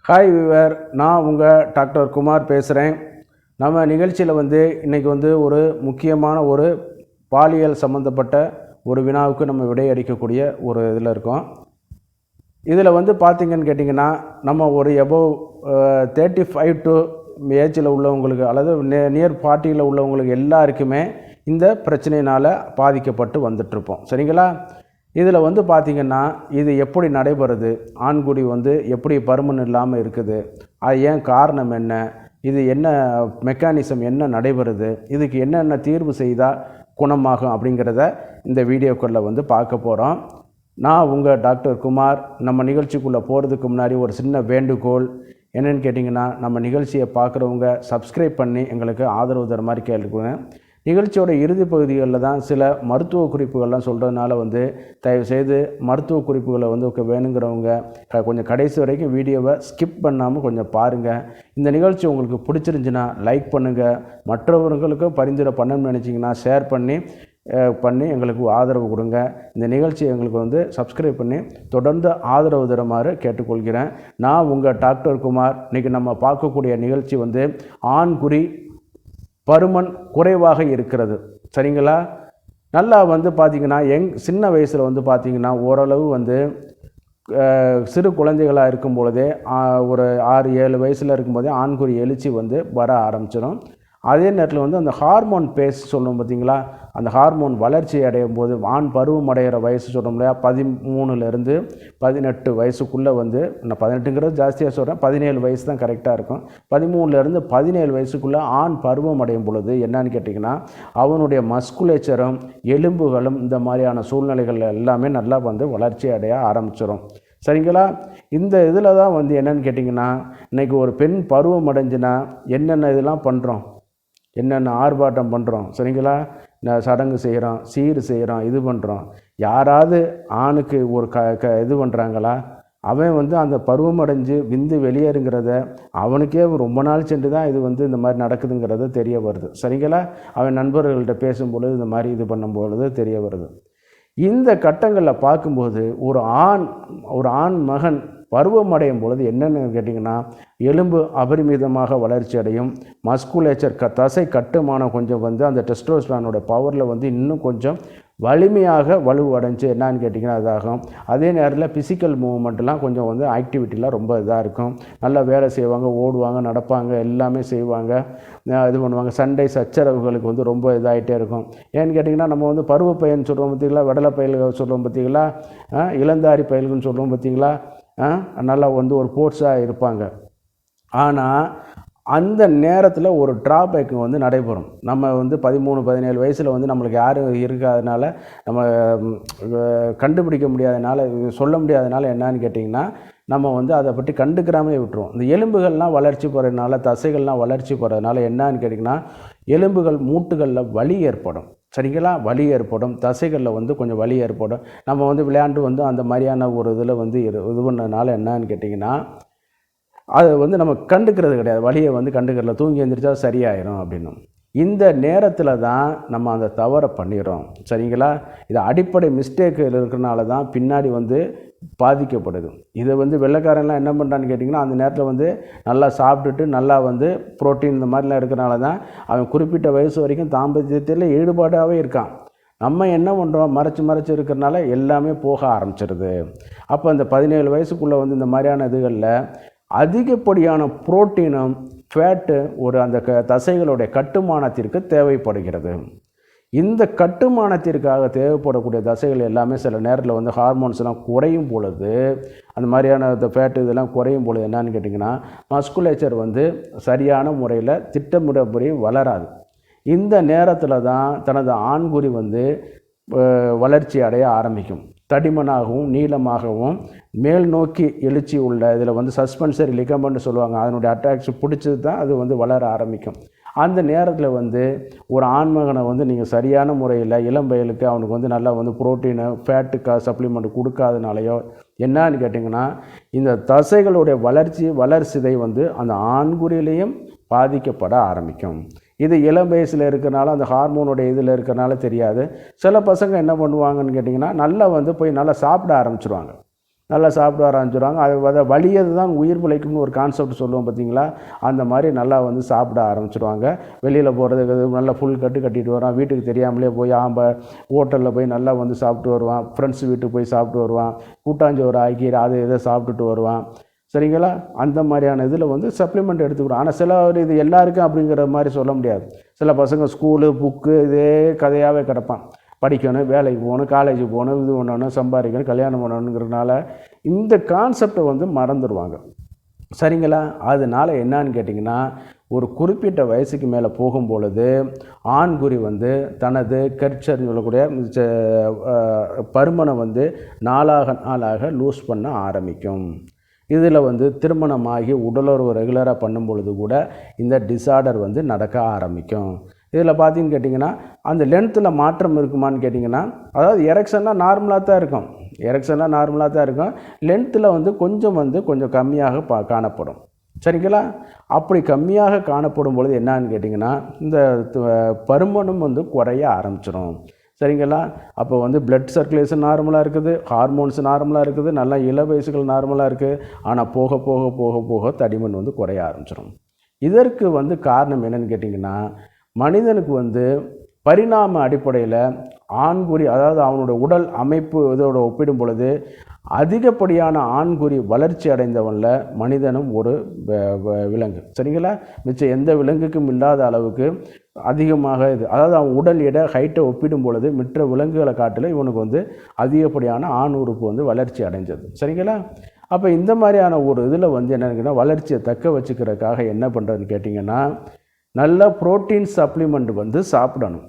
Hi விவர், நான் உங்கள் doctor Kumar பேசுகிறேன். நம்ம நிகழ்ச்சியில் இன்றைக்கி ஒரு முக்கியமான ஒரு பாலியல் சம்மந்தப்பட்ட ஒரு வினாவுக்கு நம்ம விடையளிக்கக்கூடிய ஒரு இதில் இருக்கோம். இதில் பார்த்திங்கன்னு கேட்டிங்கன்னா, நம்ம ஒரு எபோவ் 35 டு ஏஜில் உள்ளவங்களுக்கு அல்லது நியர் 40 உள்ளவங்களுக்கு எல்லாருக்குமே இந்த பிரச்சனையினால் பாதிக்கப்பட்டு வந்துட்டுருப்போம். சரிங்களா? இதில் பார்த்திங்கன்னா, இது எப்படி நடைபெறுது, ஆண்குறி எப்படி பருமன் இல்லாமல் இருக்குது, அது ஏன் காரணம் என்ன, இது என்ன மெக்கானிசம் என்ன நடைபெறுது, இதுக்கு என்னென்ன தீர்வு செய்தால் குணமாகும் அப்படிங்கிறத இந்த வீடியோக்குள்ளே பார்க்க போகிறோம். நான் உங்கள் டாக்டர் குமார். நம்ம நிகழ்ச்சிக்குள்ளே போகிறதுக்கு முன்னாடி ஒரு சின்ன வேண்டுகோள் என்னென்னு கேட்டிங்கன்னா, நம்ம நிகழ்ச்சியை பார்க்குறவங்க சப்ஸ்கிரைப் பண்ணி எங்களுக்கு ஆதரவு தர மாதிரி கேட்டுக்குவேன். நிகழ்ச்சியோட இறுதி பகுதிகளில் தான் சில மருத்துவ குறிப்புகள்லாம் சொல்கிறதுனால தயவுசெய்து மருத்துவ குறிப்புகளை வேணுங்கிறவங்க கொஞ்சம் கடைசி வரைக்கும் வீடியோவை ஸ்கிப் பண்ணாமல் கொஞ்சம் பாருங்கள். இந்த நிகழ்ச்சி உங்களுக்கு பிடிச்சிருந்துச்சின்னா லைக் பண்ணுங்கள். மற்றவர்களுக்கும் பரிந்துரை பண்ணணும்னு நினச்சிங்கன்னா ஷேர் பண்ணி எங்களுக்கு ஆதரவு கொடுங்க. இந்த நிகழ்ச்சியை எங்களுக்கு சப்ஸ்கிரைப் பண்ணி தொடர்ந்து ஆதரவு தருமாறு கேட்டுக்கொள்கிறேன். நான் உங்கள் டாக்டர் குமார். இன்றைக்கி நம்ம பார்க்கக்கூடிய நிகழ்ச்சி ஆண்குறி பருமன் குறைவாக இருக்கிறது. சரிங்களா? நல்லா பார்த்திங்கன்னா சின்ன வயசில் பார்த்திங்கன்னா ஓரளவு சிறு குழந்தைகளாக இருக்கும் பொழுதே ஒரு 6-7 வயசில் இருக்கும்போதே ஆண்குறி எழுச்சி வர ஆரம்பிச்சிடும். அதே நேரத்தில் அந்த ஹார்மோன் பேஸ் சொல்லுவோம் பார்த்திங்களா, அந்த ஹார்மோன் வளர்ச்சி அடையும் போது ஆண் பருவம் அடைகிற வயசு சொல்கிறோம் இல்லையா, 13 18 வயசுக்குள்ளே நான் 18ங்கிறது ஜாஸ்தியாக சொல்கிறேன், 17 வயசு தான் கரெக்டாக இருக்கும். 13 17 வயசுக்குள்ளே ஆண் பருவம் அடையும் பொழுது என்னன்னு கேட்டிங்கன்னா, அவனுடைய மஸ்குலேச்சரும் எலும்புகளும் இந்த மாதிரியான சூழ்நிலைகள் எல்லாமே நல்லா வளர்ச்சி அடைய ஆரம்பிச்சிடும். சரிங்களா? இந்த இதில் தான் என்னென்னு கேட்டிங்கன்னா, இன்றைக்கி ஒரு பெண் பருவம் அடைஞ்சுன்னா என்னென்ன இதெல்லாம் பண்ணுறோம், என்னென்ன ஆர்ப்பாட்டம் பண்ணுறோம். சரிங்களா? சடங்கு செய்கிறோம், சீர் செய்கிறோம், இது பண்ணுறோம். யாராவது ஆணுக்கு ஒரு இது பண்ணுறாங்களா? அவன் அந்த பருவம் அடைஞ்சு விந்து வெளியேறுங்கிறத அவனுக்கே ரொம்ப நாள் சென்று தான் இது இந்த மாதிரி நடக்குதுங்கிறது தெரிய வருது. சரிங்களா? அவன் நண்பர்கள்ட்ட பேசும்பொழுது இந்த மாதிரி இது பண்ணும்பொழுது தெரிய வருது. இந்த கட்டங்களில் பார்க்கும்போது ஒரு ஆண் மகன் பருவம் அடையும் பொழுது என்னென்னு கேட்டிங்கன்னா, எலும்பு அபரிமிதமாக வளர்ச்சி அடையும். மஸ்குலேச்சர் தசை கட்டுமானம் கொஞ்சம் அந்த டெஸ்டோஸ்டெரானோட பவரில் இன்னும் கொஞ்சம் வலிமையாக வலுவடைஞ்சு என்னான்னு கேட்டிங்கன்னா இதாகும். அதே நேரத்தில் ஃபிசிக்கல் மூவ்மெண்ட்லாம் கொஞ்சம் ஆக்டிவிட்டிலாம் ரொம்ப இதாக இருக்கும். நல்லா வேலை செய்வாங்க, ஓடுவாங்க, நடப்பாங்க, எல்லாமே செய்வாங்க, இது பண்ணுவாங்க. சண்டை சச்சரவுகளுக்கு ரொம்ப இதாகிட்டே இருக்கும். ஏன்னு கேட்டிங்கன்னா, நம்ம பருவ பையன் சொல்கிறோம் பார்த்திங்களா, வெடலை பயல்கள் சொல்கிறோம் பார்த்திங்களா, இளந்தாரி பயல்கள்னு சொல்கிறோம் பார்த்திங்களா, நல்லா ஒரு ஃபோர்ஸாக இருப்பாங்க. ஆனால் அந்த நேரத்தில் ஒரு ட்ராபேக் நடைபெறும். நம்ம 13-17 வயசில் நம்மளுக்கு யாரும் இருக்காதனால, நம்ம கண்டுபிடிக்க முடியாதனால, சொல்ல முடியாதனால என்னன்னு கேட்டிங்கன்னா, நம்ம அதை பற்றி கண்டுக்கிறாமே விட்டுருவோம். இந்த எலும்புகள்லாம் வளர்ச்சி போகிறதுனால, தசைகள்லாம் வளர்ச்சி போகிறதுனால என்னன்னு கேட்டிங்கன்னா, எலும்புகள் மூட்டுகளில் வலி ஏற்படும். சரிங்களா? வலி ஏற்படும், தசைகளில் கொஞ்சம் வலி ஏற்படும். நம்ம விளையாண்டு அந்த மாதிரியான ஒரு இதில் இது பண்ணதுனால என்னன்னு கேட்டிங்கன்னா, அது நம்ம கண்டுக்கிறது கிடையாது. வலியை கண்டுக்கிறல, தூங்கி எழுந்திரிச்சா சரியாயிரும் அப்படின்னு. இந்த நேரத்தில் தான் நம்ம அந்த தவறை பண்ணிடுறோம். சரிங்களா? இது அடிப்படை மிஸ்டேக் இருக்கிறனால தான் பின்னாடி பாதிக்கப்படுது. இதை வெள்ளைக்காரன்லாம் என்ன பண்ணுறான்னு கேட்டிங்கன்னா, அந்த நேரத்தில் நல்லா சாப்பிட்டுட்டு நல்லா புரோட்டீன் இந்த மாதிரிலாம் இருக்கிறனால தான் அவன் குறிப்பிட்ட வயசு வரைக்கும் தாம்பத்தியத்தில் ஈடுபாடாகவே இருக்கான். நம்ம என்ன பண்ணுறோம், மறைச்சி இருக்கிறனால எல்லாமே போக ஆரம்பிச்சிருது. அப்போ இந்த 17 வயசுக்குள்ளே இந்த மாதிரியான இதுகளில் அதிகப்படியான புரோட்டீனும் ஃபேட்டு அந்த தசைகளுடைய கட்டுமானத்திற்கு தேவைப்படுகிறது. இந்த கட்டுமானத்திற்காக தேவைப்படக்கூடிய தசைகள் எல்லாமே சில நேரத்தில் ஹார்மோன்ஸ்லாம் குறையும் பொழுது, அந்த மாதிரியான இந்த ஃபேட்டு இதெல்லாம் குறையும் பொழுது என்னன்னு கேட்டிங்கன்னா, மஸ்குலேச்சர் சரியான முறையில் திட்டமிடப்படி வளராது. இந்த நேரத்தில் தான் தனது ஆண்குறி வளர்ச்சி அடைய ஆரம்பிக்கும். தடிமனாகவும் நீளமாகவும் மேல் நோக்கி எழுச்சி உள்ள இதில் சஸ்பென்சரி லிகமெண்ட் சொல்லுவாங்க. அதனுடைய அட்ராக்ஷன் பிடிச்சது தான் அது வளர ஆரம்பிக்கும். அந்த நேரத்தில் ஒரு ஆண்மகனை நீங்கள் சரியான முறையில் இளம் வயலுக்கு அவனுக்கு நல்லா புரோட்டீனு ஃபேட்டுக்காக சப்ளிமெண்ட் கொடுக்காதனாலையோ என்னன்னு கேட்டிங்கன்னா, இந்த தசைகளுடைய வளர்ச்சிதை அந்த ஆண்குறியிலையும் பாதிக்கப்பட ஆரம்பிக்கும். இது இளம் வயசில் இருக்கிறனால, அந்த ஹார்மோனுடைய இதில் இருக்கிறனால தெரியாது. சில பசங்க என்ன பண்ணுவாங்கன்னு கேட்டிங்கன்னா, நல்லா போய் நல்லா சாப்பிட ஆரம்பிச்சிடுவாங்க. நல்லா சாப்பிட ஆரம்பிச்சிடுவாங்க. அதை வலியது தான் உயிர் பிழைக்கும்னு ஒரு கான்செப்ட் சொல்லுவோம் பார்த்தீங்களா, அந்த மாதிரி நல்லா வந்து சாப்பிட ஆரம்பிச்சிடுவாங்க. வெளியில் போகிறதுக்கு நல்லா ஃபுல் கட்டிட்டு வரான், வீட்டுக்கு தெரியாமலே போய் ஹோட்டலில் போய் நல்லா வந்து சாப்பிட்டு வருவான், ஃப்ரெண்ட்ஸ் வீட்டுக்கு போய் சாப்பிட்டு வருவான், கூட்டாஞ்சோறு ஆக்கி அதை இதை சாப்பிட்டுட்டு வருவான். சரிங்களா? அந்த மாதிரியான இதில் வந்து சப்ளிமெண்ட் எடுத்துக்கிறோம். ஆனால் சில இது எல்லாருக்கும் அப்படிங்கிற மாதிரி சொல்ல முடியாது. சில பசங்க ஸ்கூலு புக்கு இதே கதையாகவே கிடப்பான். படிக்கணும், வேலைக்கு போகணும், காலேஜுக்கு போகணும், இது பண்ணணும், சம்பாதிக்கணும், கல்யாணம் பண்ணணுங்கிறதுனால இந்த கான்செப்டை வந்து மறந்துடுவாங்க. சரிங்களா? அதனால் என்னான்னு கேட்டிங்கன்னா, ஒரு குறிப்பிட்ட வயசுக்கு மேலே போகும்பொழுது ஆண்குறி வந்து தனது கர்ச்சர்னு சொல்லக்கூடிய பருமனை வந்து நாளாக லூஸ் பண்ண ஆரம்பிக்கும். இதில் வந்து திருமணமாகி உடலுறவு ரெகுலராக பண்ணும் பொழுது கூட இந்த டிஸார்டர் வந்து நடக்க ஆரம்பிக்கும். இதில் பார்த்தீங்கன்னு கேட்டிங்கன்னா, அந்த லென்த்தில் மாற்றம் இருக்குமான்னு கேட்டிங்கன்னா, அதாவது எரெக்ஷன்லாம் நார்மலாக தான் இருக்கும். லென்த்தில் வந்து கொஞ்சம் கம்மியாக காணப்படும். சரிங்களா? அப்படி கம்மியாக காணப்படும் பொழுது என்னான்னு கேட்டிங்கன்னா, இந்த பருமனும் வந்து குறைய ஆரம்பிச்சிடும். சரிங்களா? அப்போ வந்து பிளட் சர்க்குலேஷன் நார்மலாக இருக்குது, ஹார்மோன்ஸ் நார்மலாக இருக்குது, நல்லா இள வயசுகள் நார்மலாக இருக்குது. ஆனால் போக போக போக போக தடிமன் வந்து குறைய ஆரம்பிச்சிடும். இதற்கு வந்து காரணம் என்னென்னு கேட்டிங்கன்னா, மனிதனுக்கு வந்து பரிணாம அடிப்படையில் ஆண்குறி, அதாவது அவனுடைய உடல் அமைப்பு இதோட ஒப்பிடும் பொழுது அதிகப்படியான ஆண்குறி வளர்ச்சி அடைந்தவனில் மனிதனும் ஒரு விலங்கு. சரிங்களா? மிச்சம் எந்த விலங்குக்கும் இல்லாத அளவுக்கு அதிகமாக இது, அதாவது அவன் உடல் எடை ஹைட்டை ஒப்பிடும் பொழுது மற்ற விலங்குகளை காட்டிலும் இவனுக்கு வந்து அதிகப்படியான ஆண் உறுப்பு வந்து வளர்ச்சி அடைஞ்சது. சரிங்களா? அப்போ இந்த மாதிரியான ஒரு இதில் வந்து என்னென்னா, வளர்ச்சியை தக்க வச்சுக்கிறதுக்காக என்ன பண்ணுறதுன்னு கேட்டிங்கன்னா, நல்ல புரோட்டீன் சப்ளிமெண்ட் வந்து சாப்பிடணும்.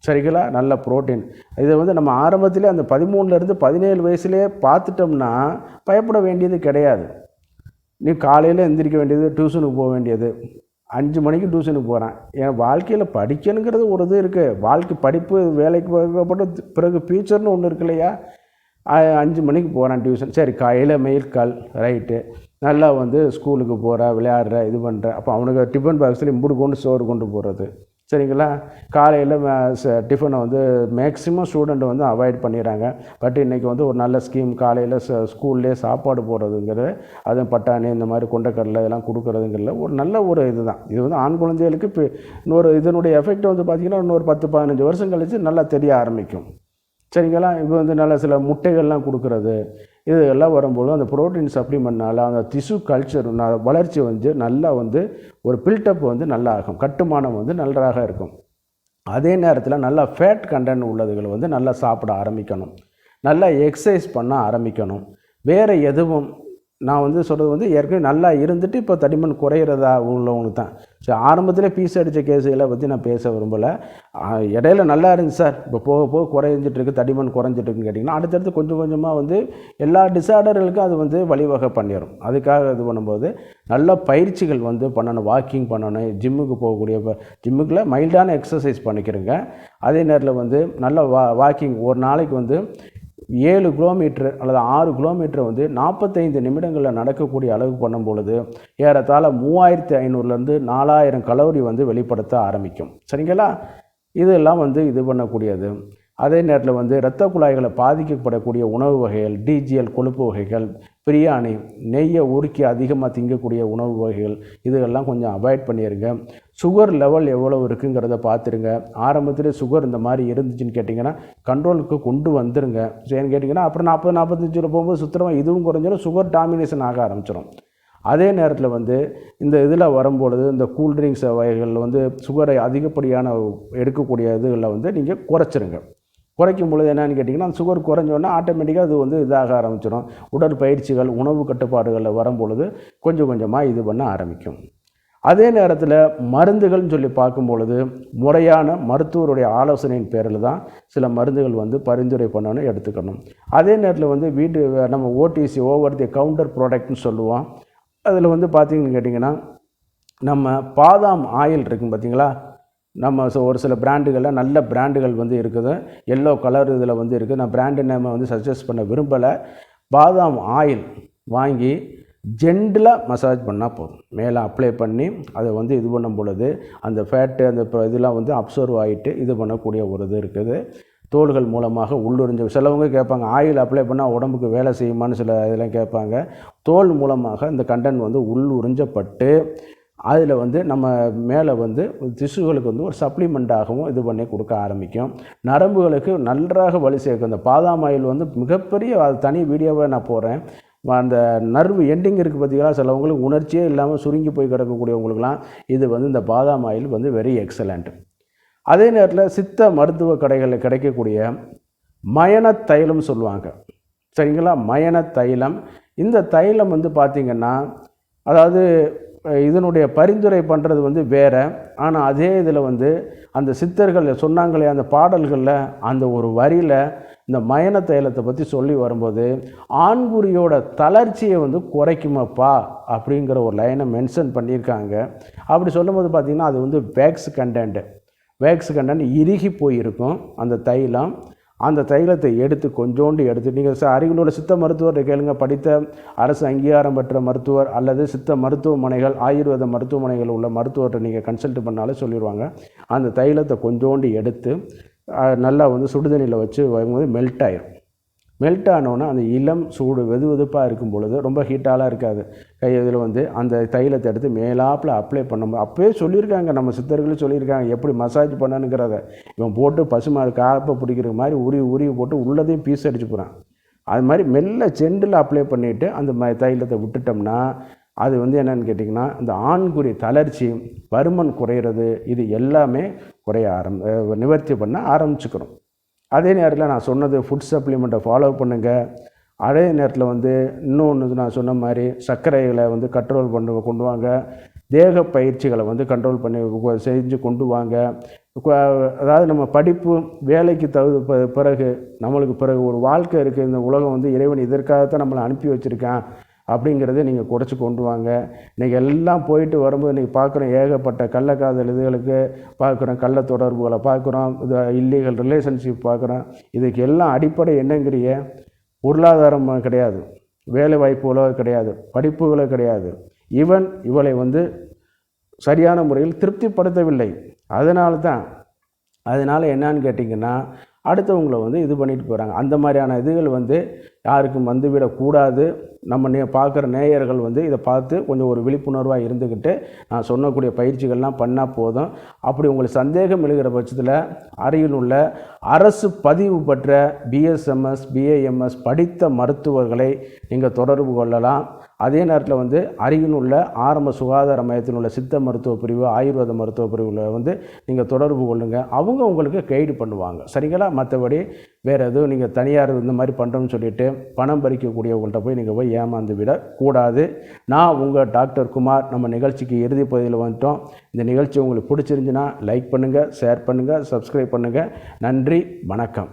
சரிங்களா? நல்ல புரோட்டீன் இதை வந்து நம்ம ஆரம்பத்திலே அந்த 13லேருந்து 17 வயசுலேயே பார்த்துட்டோம்னா பயப்பட வேண்டியது கிடையாது. நீ காலையில் எந்திரிக்க வேண்டியது, டியூஷனுக்கு போக வேண்டியது, 5 மணிக்கு டியூஷனுக்கு போகிறேன். என் வாழ்க்கையில் படிக்கணுங்கிறது ஒரு இது இருக்குது. படிப்பு வேலைக்கு போகப்பட்ட பிறகு ஃபியூச்சர்னு ஒன்று இருக்கு இல்லையா? 5 மணிக்கு போகிறேன் டியூஷன். சரி, காலையில் மெயில் ரைட்டு, நல்லா வந்து ஸ்கூலுக்கு போகிற, விளையாடுற, இது பண்ணுற. அப்போ அவனுக்கு டிஃபன் பாக்ஸில் கொண்டு சோறு கொண்டு போகிறது. சரிங்களா? காலையில் டிஃபனை வந்து மேக்ஸிமம் ஸ்டூடெண்ட் வந்து அவாய்ட் பண்ணிடுறாங்க. பட் இன்றைக்கி வந்து ஒரு நல்ல ஸ்கீம், காலையில் ஸ்கூல்லேயே சாப்பாடு போடுறதுங்கிறது, அதுவும் பட்டாணி இந்த மாதிரி கொண்டைக்கடலை இதெல்லாம் கொடுக்குறதுங்கிறதுல ஒரு நல்ல ஒரு இது தான். இது வந்து ஆண் குழந்தைகளுக்கு இப்போ இதனுடைய எஃபெக்ட் வந்து பார்த்திங்கன்னா இன்னொரு 10-15 வருஷம் கழித்து நல்லா தெரிய ஆரம்பிக்கும். சரிங்களா? இப்போ வந்து நல்ல சில முட்டைகள்லாம் கொடுக்குறது, இது எல்லாம் வரும்போது அந்த புரோட்டீன் சப்ளிமெண்ட்னால அந்த திசு கல்ச்சர் வளர்ச்சி வந்து நல்லா வந்து ஒரு பில்டப் வந்து நல்லா ஆகும், கட்டுமானம் வந்து நன்றாக இருக்கும். அதே நேரத்தில் நல்லா ஃபேட் கண்டென்ட் உள்ளதுகளை வந்து நல்லா சாப்பிட ஆரம்பிக்கணும், நல்லா எக்ஸசைஸ் பண்ண ஆரம்பிக்கணும். வேறு எதுவும் நான் வந்து சொல்கிறது வந்து ஏற்கனவே நல்லா இருந்துட்டு இப்போ தடிமன் குறையிறதா உள்ளவங்களுக்கு தான். சரி, ஆரம்பத்தில் பீஸ் அடித்த கேஸுகளை பற்றி நான் பேச விரும்பலை. இடையில நல்லா இருந்துச்சு சார், இப்போ போக போக குறைஞ்சிட்ருக்கு, தடிமன் குறைஞ்சிட்ருக்குன்னு கேட்டிங்கன்னா, அடுத்தடுத்து கொஞ்சம் கொஞ்சமாக வந்து எல்லா டிஸார்டர்களுக்கும் அது வந்து வழிவகை பண்ணிடும். அதுக்காக இது பண்ணும்போது நல்ல பயிற்சிகள் வந்து பண்ணணும், வாக்கிங் பண்ணணும், ஜிம்முக்கு போகக்கூடிய ஜிம்முக்குள்ள மைல்டான எக்ஸசைஸ் பண்ணிக்கிறேங்க. அதே நேரத்தில் வந்து நல்ல வாக்கிங் ஒரு நாளைக்கு வந்து 7 கிலோமீட்டர் அல்லது 6 கிலோமீட்டர் வந்து 45 நிமிடங்களில் நடக்கக்கூடிய அளவுக்கு பண்ணும் பொழுது ஏறத்தாழ 3500லேருந்து 4000 கலோரி வந்து வெளிப்படுத்த ஆரம்பிக்கும். சரிங்களா? இதெல்லாம் வந்து இது பண்ணக்கூடியது. அதே நேரத்தில் வந்து இரத்த குழாய்களை பாதிக்கப்படக்கூடிய உணவு வகைகள், டிஜிஎல் கொழுப்பு வகைகள், பிரியாணி, நெய்யை உருக்கி அதிகமாக திங்கக்கூடிய உணவு வகைகள், இதுகெல்லாம் கொஞ்சம் அவாய்ட் பண்ணிடுங்க. சுகர் லெவல் எவ்வளோ இருக்குங்கிறத பார்த்துருங்க. ஆரம்பத்தில் சுகர் இந்த மாதிரி இருந்துச்சுன்னு கேட்டிங்கன்னா கண்ட்ரோலுக்கு கொண்டு வந்துடுங்க. சரின்னு கேட்டிங்கன்னா அப்புறம் 40-45 போகும்போது சுத்தமாக இதுவும் குறைஞ்சிடும், சுகர் டாமினேஷன் ஆக ஆரம்பிச்சிடும். அதே நேரத்தில் வந்து இந்த இதில் வரும்பொழுது இந்த கூல்ட்ரிங்க்ஸ் வகைகள் வந்து சுகரை அதிகப்படியான எடுக்கக்கூடிய இதுகளில் வந்து நீங்கள் குறைச்சிருங்க. குறைக்கும் பொழுது என்னென்னு கேட்டிங்கன்னா அந்த சுகர் குறைஞ்சோன்னா ஆட்டோமேட்டிக்காக அது வந்து இதாக ஆரம்பிச்சிடும். உடற்பயிற்சிகள், உணவு கட்டுப்பாடுகளில் வரும்பொழுது கொஞ்சம் கொஞ்சமாக இது பண்ண ஆரம்பிக்கும். அதே நேரத்தில் மருந்துகள்னு சொல்லி பார்க்கும் பொழுது முறையான மருத்துவருடைய ஆலோசனையின் பேரில் தான் சில மருந்துகள் வந்து பரிந்துரை பண்ணணும், எடுத்துக்கணும். அதே நேரத்தில் வந்து நம்ம ஓடிசி, ஓவர் தி கவுண்டர் ப்ராடக்ட்னு சொல்லுவோம். அதில் வந்து பார்த்திங்கன்னு கேட்டிங்கன்னா நம்ம பாதாம் ஆயில் இருக்குங்க பார்த்தீங்களா, நம்ம ஒரு சில பிராண்டுகளில் நல்ல பிராண்டுகள் வந்து இருக்குது, எல்லோ கலர் இதில் வந்து இருக்குது. நான் பிராண்டு நேமை வந்து சஜஸ்ட் பண்ண விரும்பலை. பாதாம் ஆயில் வாங்கி ஜென்டிலாக மசாஜ் பண்ணால் போதும். மேலே அப்ளை பண்ணி அதை வந்து இது பண்ணும் பொழுது அந்த ஃபேட்டு அந்த இதெல்லாம் வந்து அப்சர்வ் ஆகிட்டு இது பண்ணக்கூடிய ஒரு இது இருக்குது. தோள்கள் மூலமாக உள்ளுறிஞ்சு. சிலவங்க கேட்பாங்க, ஆயில் அப்ளை பண்ணால் உடம்புக்கு வேலை செய்யுமான்னு சில இதெல்லாம் கேட்பாங்க. தோல் மூலமாக இந்த கண்டென்ட் வந்து உள்ளுறிஞ்சப்பட்டு அதில் வந்து நம்ம மேலே வந்து திசுகளுக்கு வந்து ஒரு சப்ளிமெண்ட்டாகவும் இது பண்ணி கொடுக்க ஆரம்பிக்கும். நரம்புகளுக்கு நன்றாக வலி சேர்க்கும். இந்த பாதாம் ஆயில் வந்து மிகப்பெரிய, அது தனி வீடியோவை நான் போடுறேன். அந்த நர்வு எண்டிங் இருக்குது பார்த்தீங்களா, சிலவங்களுக்கு உணர்ச்சியே இல்லாமல் சுருங்கி போய் கிடக்கக்கூடியவங்களுக்கெல்லாம் இது வந்து இந்த பாதாம் ஆயில் வந்து வெரி எக்ஸலண்ட். அதே நேரத்தில் சித்த மருத்துவ கடைகளில் கிடைக்கக்கூடிய மயன தைலம் சொல்லுவாங்க, சரிங்களா? மயன தைலம், இந்த தைலம் வந்து பார்த்திங்கன்னா, அதாவது இதனுடைய பரிந்துரை பண்ணுறது வந்து வேறு. ஆனால் அதே இதில் வந்து அந்த சித்தர்கள் சொன்னாங்களே அந்த பாடல்களில் அந்த ஒரு வரியில் இந்த மயன தைலத்தை பற்றி சொல்லி வரும்போது, ஆண்குறியோட தளர்ச்சியை வந்து குறைக்குமாப்பா அப்படிங்கிற ஒரு லைனை மென்ஷன் பண்ணியிருக்காங்க. அப்படி சொல்லும்போது பார்த்திங்கன்னா அது வந்து வேக்ஸ் கண்டென்ட் இறுகி போயிருக்கும் அந்த தைலம். அந்த தைலத்தை எடுத்து கொஞ்சோண்டு எடுத்து நீங்கள் அருகில் உள்ள சித்த மருத்துவரை கேளுங்க, படித்த அரசு அங்கீகாரம் பெற்ற மருத்துவர் அல்லது சித்த மருத்துவமனைகள், ஆயுர்வேத மருத்துவமனைகள் உள்ள மருத்துவர்கிட்ட நீங்கள் கன்சல்ட் பண்ணாலே சொல்லிடுவாங்க. அந்த தைலத்தை கொஞ்சோண்டு எடுத்து நல்லா வந்து சுடுதண்ணியில் வச்சு வரும்போது மெல்ட் ஆனோன்னா அந்த இளம் சூடு வெது வெதுப்பாக இருக்கும் பொழுது, ரொம்ப ஹீட்டாலாம் இருக்காது, இதில் வந்து அந்த தைலத்தை எடுத்து மேலாப்பில் அப்ளை பண்ணும்போது, அப்போயே சொல்லியிருக்காங்க, நம்ம சித்தர்களும் சொல்லியிருக்காங்க எப்படி மசாஜ் பண்ணணுங்கிறத. இவன் போட்டு பசுமாடு காப்பை பிடிக்கிற மாதிரி உருவி போட்டு உள்ளதையும் பீஸ் அடிச்சு போகிறான். அது மாதிரி மெல்ல செண்டில் அப்ளை பண்ணிவிட்டு அந்த தைலத்தை விட்டுட்டோம்னா அது வந்து என்னென்னு கேட்டிங்கன்னா, இந்த ஆண்குறி தளர்ச்சி, பருமன் குறையிறது, இது எல்லாமே நிவர்த்தி பண்ண ஆரம்பிச்சுக்கிறோம். அதே நேரத்தில் நான் சொன்னது ஃபுட் சப்ளிமெண்ட்டை ஃபாலோ பண்ணுங்கள். அதே நேரத்தில் வந்து இன்னொன்று நான் சொன்ன மாதிரி சர்க்கரைகளை வந்து கண்ட்ரோல் கொண்டு வாங்க. தேக பயிற்சிகளை வந்து கண்ட்ரோல் பண்ணி செஞ்சு கொண்டு வாங்க. அதாவது நம்ம படிப்பு வேலைக்கு பிறகு நம்மளுக்கு ஒரு வாழ்க்கை இருக்குது. இந்த உலகம் வந்து இறைவன் இதற்காகத்தான் நம்மளை அனுப்பி வச்சுருக்கான் அப்படிங்கிறத நீங்கள் குறைச்சி கொண்டு வாங்க. இன்றைக்கி எல்லாம் போயிட்டு வரும்போது இன்றைக்கி பார்க்குறோம், ஏகப்பட்ட கள்ளக்காதல் இதுகளுக்கு பார்க்குறோம், கள்ள தொடர்புகளை பார்க்குறோம், இது இல்லீகல் ரிலேஷன்ஷிப் பார்க்குறோம். இதுக்கு எல்லாம் அடிப்படை என்னங்கிறிய பொருளாதாரம் கிடையாது, வேலை வாய்ப்புகளோ கிடையாது, படிப்புகளோ கிடையாது. இவளை வந்து சரியான முறையில் திருப்திப்படுத்தவில்லை. அதனால் என்னான்னு கேட்டிங்கன்னா, அடுத்தவங்களை வந்து இது பண்ணிட்டு போகிறாங்க. அந்த மாதிரியான இதுகள் வந்து யாருக்கும் வந்துவிடக்கூடாது. நம்ம பார்க்குற நேயர்கள் வந்து இதை பார்த்து கொஞ்சம் ஒரு விழிப்புணர்வாக இருந்துக்கிட்டு நான் சொன்னக்கூடிய பயிற்சிகள்லாம் பண்ணால் போதும். அப்படி உங்களுக்கு சந்தேகம் எழுகிற பட்சத்தில் அருகில் உள்ள அரசு பதிவு பெற்ற பிஎஸ்எம்எஸ், பிஏஎம்எஸ் படித்த மருத்துவர்களை நீங்கள் தொடர்பு கொள்ளலாம். அதே நேரத்தில் வந்து அருகில் உள்ள ஆரம்ப சுகாதார மையத்தில் உள்ள சித்த மருத்துவ பிரிவு, ஆயுர்வேத மருத்துவ பிரிவில் வந்து நீங்கள் தொடர்பு கொள்ளுங்கள். அவங்க உங்களுக்கு கைடு பண்ணுவாங்க, சரிங்களா? மற்றபடி வேறு எதுவும் நீங்கள் தனியார் இந்த மாதிரி பண்ணுறோன்னு சொல்லிவிட்டு பணம் பறிக்கக்கூடியவங்கள்ட்ட போய் ஏமாந்து விடக்கூடாது. நான் உங்கள் டாக்டர் குமார். நம்ம நிகழ்ச்சிக்கு இறுதி பகுதியில் வந்துட்டோம். இந்த நிகழ்ச்சி உங்களுக்கு பிடிச்சிருந்துச்சுன்னா லைக் பண்ணுங்கள், ஷேர் பண்ணுங்கள், சப்ஸ்கிரைப் பண்ணுங்கள். நன்றி, வணக்கம்.